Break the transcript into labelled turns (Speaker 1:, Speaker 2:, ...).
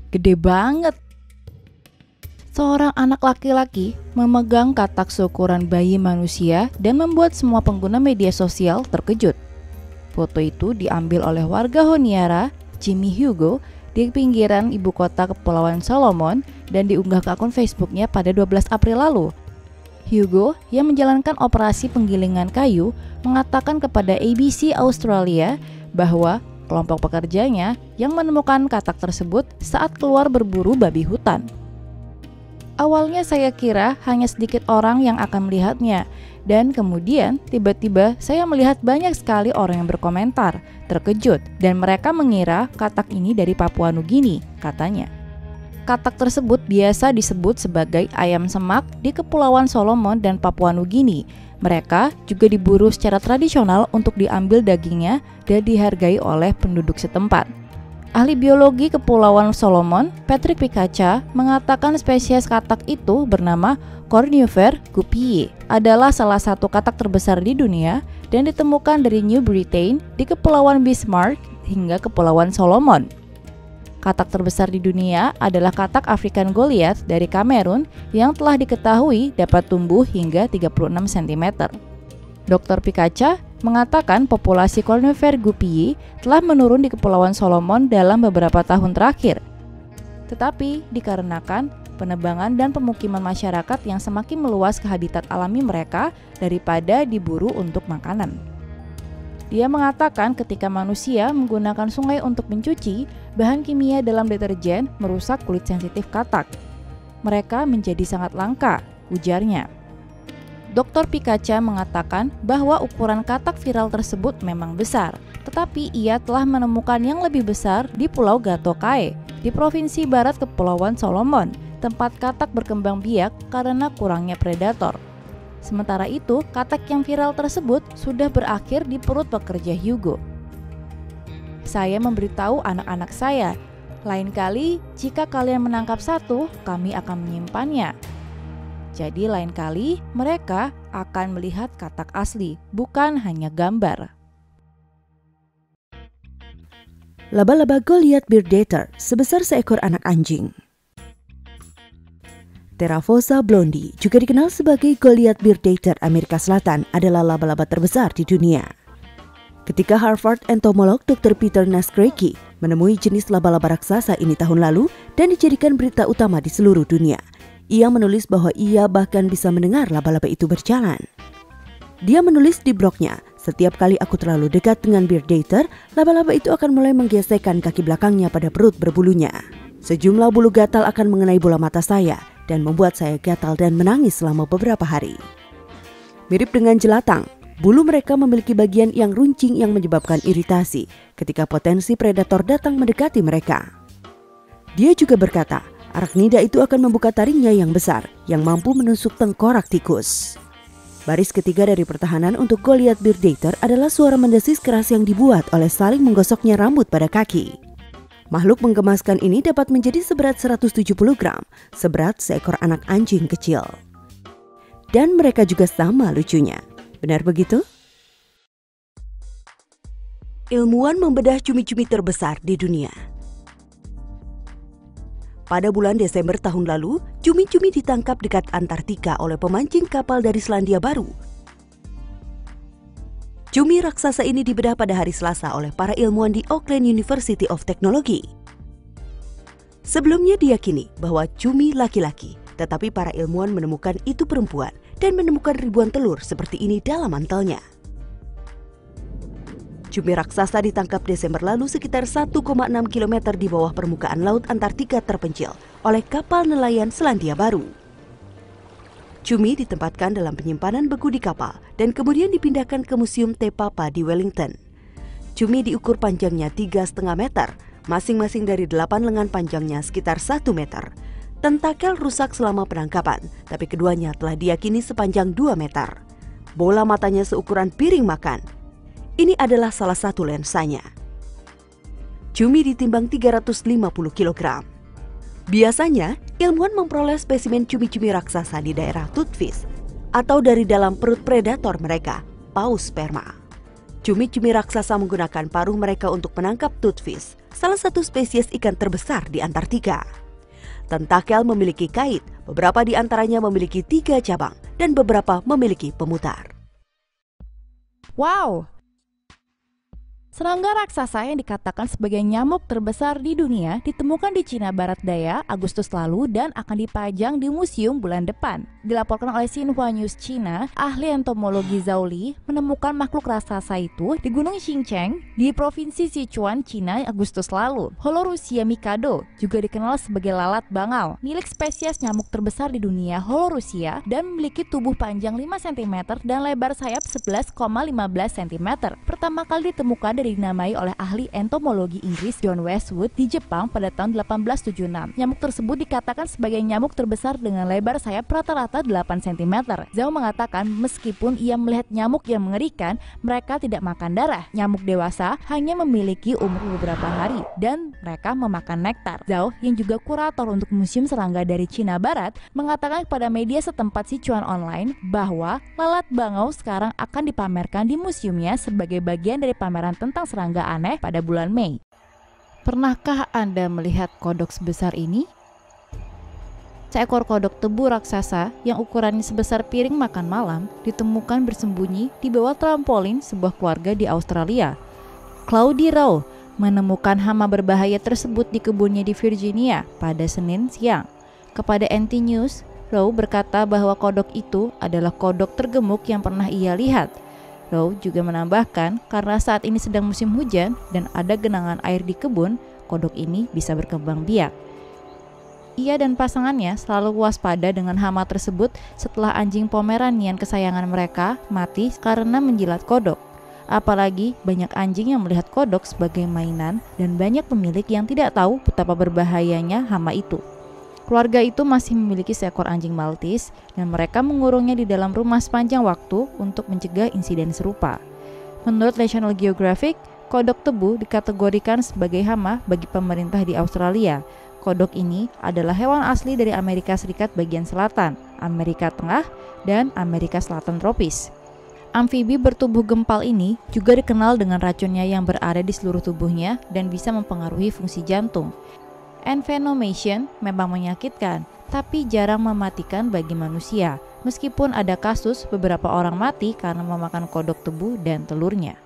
Speaker 1: Gede banget. Seorang anak laki-laki memegang katak seukuran bayi manusia dan membuat semua pengguna media sosial terkejut. Foto itu diambil oleh warga Honiara, Jimmy Hugo, di pinggiran ibu kota Kepulauan Solomon dan diunggah ke akun Facebooknya pada 12 April lalu. Hugo yang menjalankan operasi penggilingan kayu mengatakan kepada ABC Australia bahwa kelompok pekerjanya yang menemukan katak tersebut saat keluar berburu babi hutan. Awalnya saya kira hanya sedikit orang yang akan melihatnya, dan kemudian tiba-tiba saya melihat banyak sekali orang yang berkomentar, terkejut, dan mereka mengira katak ini dari Papua Nugini, katanya. Katak tersebut biasa disebut sebagai ayam semak di Kepulauan Solomon dan Papua Nugini. Mereka juga diburu secara tradisional untuk diambil dagingnya dan dihargai oleh penduduk setempat. Ahli biologi Kepulauan Solomon, Patrick Picacha, mengatakan spesies katak itu bernama Cornufer guppyi adalah salah satu katak terbesar di dunia dan ditemukan dari New Britain di Kepulauan Bismarck hingga Kepulauan Solomon. Katak terbesar di dunia adalah katak African Goliath dari Kamerun yang telah diketahui dapat tumbuh hingga 36 cm. Dr. Picacha mengatakan populasi Cornufer guppyi telah menurun di Kepulauan Solomon dalam beberapa tahun terakhir. Tetapi dikarenakan penebangan dan pemukiman masyarakat yang semakin meluas ke habitat alami mereka daripada diburu untuk makanan. Dia mengatakan ketika manusia menggunakan sungai untuk mencuci, bahan kimia dalam deterjen merusak kulit sensitif katak. Mereka menjadi sangat langka, ujarnya. Dr. Picacha mengatakan bahwa ukuran katak viral tersebut memang besar, tetapi ia telah menemukan yang lebih besar di Pulau Gatokae, di Provinsi Barat Kepulauan Solomon, tempat katak berkembang biak karena kurangnya predator. Sementara itu, katak yang viral tersebut sudah berakhir di perut pekerja Hugo. Saya memberitahu anak-anak saya, lain kali jika kalian menangkap satu, kami akan menyimpannya. Jadi lain kali mereka akan melihat katak asli, bukan hanya gambar.
Speaker 2: Laba-laba Goliath Beardater sebesar seekor anak anjing. Theraphosa blondi, juga dikenal sebagai Goliath Beardater Amerika Selatan, adalah laba-laba terbesar di dunia. Ketika Harvard entomolog Dr. Peter Naskreki menemui jenis laba-laba raksasa ini tahun lalu dan dijadikan berita utama di seluruh dunia, ia menulis bahwa ia bahkan bisa mendengar laba-laba itu berjalan. Dia menulis di blognya, setiap kali aku terlalu dekat dengan Beardater, laba-laba itu akan mulai menggesekkan kaki belakangnya pada perut berbulunya. Sejumlah bulu gatal akan mengenai bola mata saya dan membuat saya gatal dan menangis selama beberapa hari. Mirip dengan jelatang, bulu mereka memiliki bagian yang runcing yang menyebabkan iritasi ketika potensi predator datang mendekati mereka. Dia juga berkata, arachnida itu akan membuka taringnya yang besar yang mampu menusuk tengkorak tikus. Baris ketiga dari pertahanan untuk Goliath Beardater adalah suara mendesis keras yang dibuat oleh saling menggosoknya rambut pada kaki. Makhluk menggemaskan ini dapat menjadi seberat 170 gram, seberat seekor anak anjing kecil. Dan mereka juga sama lucunya. Benar begitu? Ilmuwan membedah cumi-cumi terbesar di dunia. Pada bulan Desember tahun lalu, cumi-cumi ditangkap dekat Antartika oleh pemancing kapal dari Selandia Baru. Cumi raksasa ini dibedah pada hari Selasa oleh para ilmuwan di Auckland University of Technology. Sebelumnya diyakini bahwa cumi laki-laki, tetapi para ilmuwan menemukan itu perempuan dan menemukan ribuan telur seperti ini dalam mantelnya. Cumi raksasa ditangkap Desember lalu sekitar 1,6 km di bawah permukaan laut Antartika terpencil oleh kapal nelayan Selandia Baru. Cumi ditempatkan dalam penyimpanan beku di kapal dan kemudian dipindahkan ke Museum Te Papa di Wellington. Cumi diukur panjangnya 3,5 meter, masing-masing dari 8 lengan panjangnya sekitar 1 meter. Tentakel rusak selama penangkapan, tapi keduanya telah diyakini sepanjang 2 meter. Bola matanya seukuran piring makan. Ini adalah salah satu lensanya. Cumi ditimbang 350 kg. Biasanya, ilmuwan memperoleh spesimen cumi-cumi raksasa di daerah toothfish atau dari dalam perut predator mereka, paus sperma. Cumi-cumi raksasa menggunakan paruh mereka untuk menangkap toothfish, salah satu spesies ikan terbesar di Antartika. Tentakel memiliki kait, beberapa di antaranya memiliki 3 cabang, dan beberapa memiliki pemutar.
Speaker 1: Wow! Serangga raksasa yang dikatakan sebagai nyamuk terbesar di dunia ditemukan di Cina Barat Daya Agustus lalu dan akan dipajang di museum bulan depan. Dilaporkan oleh Xinhua News China, ahli entomologi Zhao Li menemukan makhluk raksasa itu di Gunung Xinjiang di Provinsi Sichuan, Cina Agustus lalu. Holorusia mikado juga dikenal sebagai lalat bangal, milik spesies nyamuk terbesar di dunia Holorusia dan memiliki tubuh panjang 5 cm dan lebar sayap 11,15 cm. Pertama kali ditemukan dan dinamai oleh ahli entomologi Inggris John Westwood di Jepang pada tahun 1876. Nyamuk tersebut dikatakan sebagai nyamuk terbesar dengan lebar sayap rata-rata 8 cm. Zhao mengatakan meskipun ia melihat nyamuk yang mengerikan, mereka tidak makan darah. Nyamuk dewasa hanya memiliki umur beberapa hari dan mereka memakan nektar. Zhao yang juga kurator untuk Museum Serangga dari Cina Barat mengatakan kepada media setempat Sichuan Online bahwa lalat bangau sekarang akan dipamerkan di museumnya sebagai bagian dari pameran tentang serangga aneh pada bulan Mei. Pernahkah Anda melihat kodok sebesar ini? Seekor kodok tebu raksasa yang ukurannya sebesar piring makan malam ditemukan bersembunyi di bawah trampolin sebuah keluarga di Australia. Claudie Rowe menemukan hama berbahaya tersebut di kebunnya di Virginia pada Senin siang. Kepada NT News, Rowe berkata bahwa kodok itu adalah kodok tergemuk yang pernah ia lihat. Rowe juga menambahkan karena saat ini sedang musim hujan dan ada genangan air di kebun, kodok ini bisa berkembang biak. Ia dan pasangannya selalu waspada dengan hama tersebut setelah anjing Pomeranian kesayangan mereka mati karena menjilat kodok. Apalagi banyak anjing yang melihat kodok sebagai mainan dan banyak pemilik yang tidak tahu betapa berbahayanya hama itu. Keluarga itu masih memiliki seekor anjing Maltese dan mereka mengurungnya di dalam rumah sepanjang waktu untuk mencegah insiden serupa. Menurut National Geographic, kodok tebu dikategorikan sebagai hama bagi pemerintah di Australia. Kodok ini adalah hewan asli dari Amerika Serikat bagian selatan, Amerika Tengah, dan Amerika Selatan tropis. Amfibi bertubuh gempal ini juga dikenal dengan racunnya yang berada di seluruh tubuhnya dan bisa mempengaruhi fungsi jantung. Envenomation memang menyakitkan, tapi jarang mematikan bagi manusia, meskipun ada kasus beberapa orang mati karena memakan kodok tebu dan telurnya.